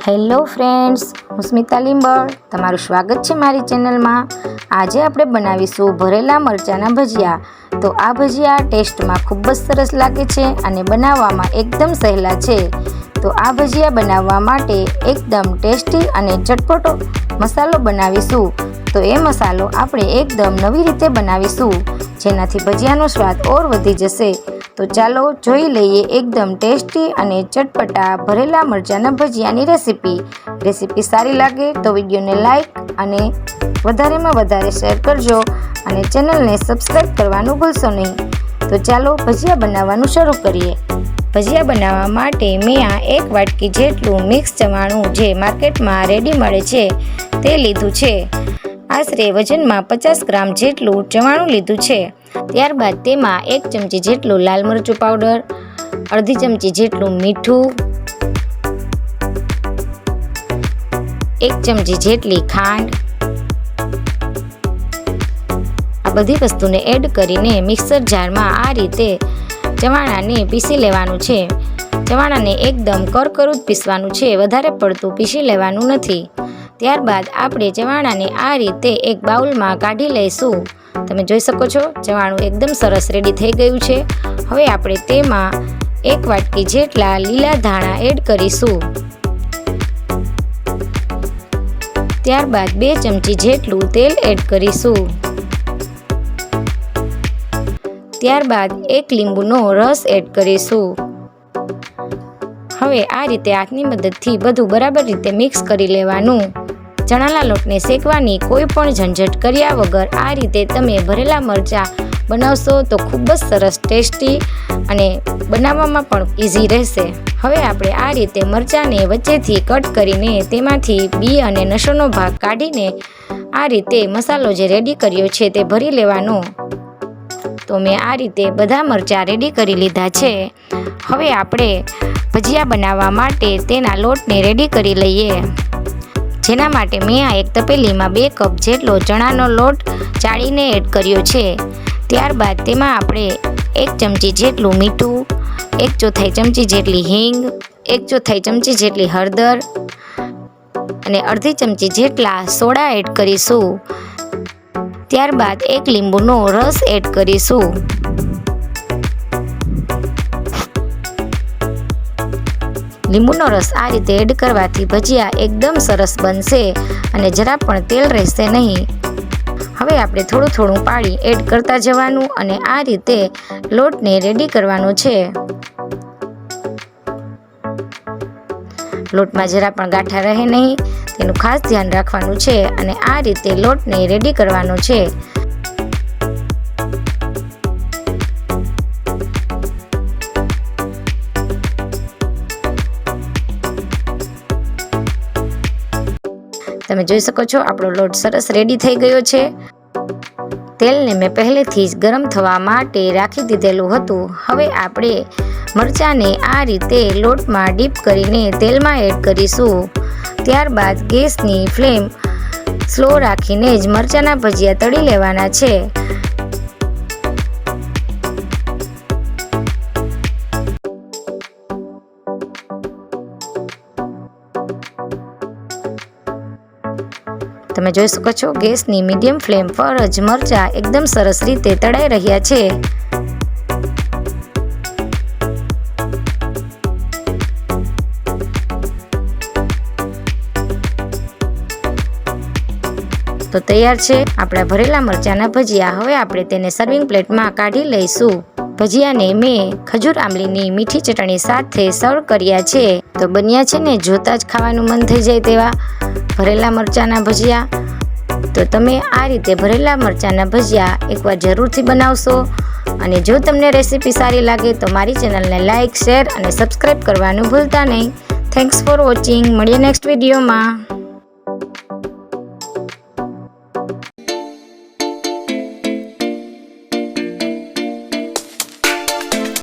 Hello friends, હું સ્મિતા લીંબડ તમારું સ્વાગત છે મારી ચેનલમાં। આજે આપણે બનાવીશું ભરેલા મરચાના ભજીયા। તો આ ભજીયા ટેસ્ટમાં ખૂબ જ સરસ લાગે છે અને બનાવવામાં એકદમ સહેલા છે। તો આ ભજીયા બનાવવા માટે એકદમ ટેસ્ટી અને ચટપટો મસાલો બનાવીશું। તો એ મસાલો આપણે એકદમ નવી રીતે બનાવીશું, જેનાથી ભજીયાનો સ્વાદ ઓર વધી જશે। તો ચાલો જોઈ લઈએ એકદમ ટેસ્ટી અને ચટપટા ભરેલા મરચાના ભજીયાની રેસીપી સારી લાગે તો વિડીયોને લાઈક અને વધારેમાં વધારે શેર કરજો અને ચેનલને સબસ્ક્રાઈબ કરવાનું ભૂલશો નહીં। તો ચાલો ભજીયા બનાવવાનું શરૂ કરીએ। ભજીયા બનાવવા માટે મેં આ 1 વાટકી જેટલું મિક્સ ચવાણું જે માર્કેટમાં રેડી મળે છે તે લીધું છે। આશરે વજનમાં 50 ગ્રામ જેટલું ચવાણું લીધું છે। ત્યારબાદ તેમાં 1 ચમચી જેટલું લાલ મરચું પાવડર, અડધી ચમચી જેટલું મીઠું, 1 ચમચી જેટલી ખાંડ, આ બધી વસ્તુને એડ કરીને મિક્સર જારમાં આ રીતે ચવાણાને પીસી લેવાનું છે। ચવાણાને એકદમ કરકરું પીસવાનું છે, વધારે પડતું પીસી લેવાનું નથી। ત્યારબાદ આપણે ચવાણાને આ રીતે એક બાઉલમાં કાઢી લઈશું। તમે જોઈ શકો છો ચવાણું એકદમ સરસ રેડી થઈ ગયું છે। હવે આપણે તેમાં 1 વાટકી જેટલા લીલા ધાણા એડ કરીશું। ત્યારબાદ 2 ચમચી જેટલું તેલ એડ કરીશું। ત્યારબાદ 1 લીંબુનો રસ એડ કરીશું। હવે આ રીતે હાથની મદદથી બધું બરાબર રીતે મિક્સ કરી લેવાનું। ચણાના લોટને શેકવાની કોઈ પણ ઝંઝટ કર્યા વગર આ રીતે તમે ભરેલા મરચાં બનાવશો તો ખૂબ જ સરસ ટેસ્ટી અને બનાવવામાં પણ ઇઝી રહેશે। હવે આપણે આ રીતે મરચાંને વચ્ચેથી કટ કરીને તેમાંથી બી અને નસોનો ભાગ કાઢીને આ રીતે મસાલો જે રેડી કર્યો છે તે ભરી લેવાનો। તો મેં આ રીતે બધા મરચાં રેડી કરી લીધા છે। હવે આપણે ભજીયા બનાવવા માટે તેના લોટને રેડી કરી લઈએ, જેના માટે મેં આ એક તપેલીમાં 2 કપ જેટલો ચણાનો લોટ ચાળીને એડ કર્યો છે। ત્યારબાદ તેમાં આપણે 1 ચમચી જેટલું મીઠું, 1/4 ચમચી જેટલી હિંગ, 1/4 ચમચી જેટલી હળદર અને અડધી ચમચી જેટલા સોડા એડ કરીશું। ત્યારબાદ 1 લીંબુનો રસ એડ કરીશું। લીંબુનો રસ આ રીતે એડ કરવાથી ભજીયા એકદમ સરસ બનશે અને જરા પણ તેલ રહેશે નહીં। હવે આપણે થોડું થોડું પાણી એડ કરતા જવાનું અને આ રીતે લોટને રેડી કરવાનો છે। લોટમાં જરા પણ ગાંઠા રહે નહીં તેનું ખાસ ધ્યાન રાખવાનું છે અને આ રીતે લોટને રેડી કરવાનો છે। તમે જોઈ શકો છો આપણો લોટ સરસ રેડી થઈ ગયો છે। તેલને મેં પહેલેથી જ ગરમ થવા માટે રાખી દીધેલું હતું। હવે આપણે મરચાંને આ રીતે લોટમાં ડીપ કરીને તેલમાં એડ કરીશું। ત્યારબાદ ગેસની ફ્લેમ સ્લો રાખીને જ મરચાંના ભજીયા તળી લેવાના છે। તમે જોઈ શકો છો ગેસની મીડિયમ ફ્લેમ પર જ મરચાં એકદમ સરસ રીતે તળાઈ રહ્યા છે। તો તૈયાર છે આપણા ભરેલા મરચાંના ભજીયા। હવે આપણે તેને સર્વિંગ પ્લેટમાં કાઢી લઈશું। ભજીયાને મેં ખજૂર આંબલીની મીઠી ચટણી સાથે સર્વ કર્યા છે। તો બન્યા છે ને જોતા જ ખાવાનું મન થઈ જાય તેવા ભરેલા મરચાંના ભજીયા। તો તમે આ રીતે ભરેલા મરચાંના ભજીયા એકવાર જરૂરથી બનાવશો અને જો તમને રેસીપી સારી લાગે તો મારી ચેનલને લાઈક, શેર અને સબસ્ક્રાઈબ કરવાનું ભૂલતા નહીં। Thanks for watching. મળીએ નેક્સ્ટ વિડીયોમાં।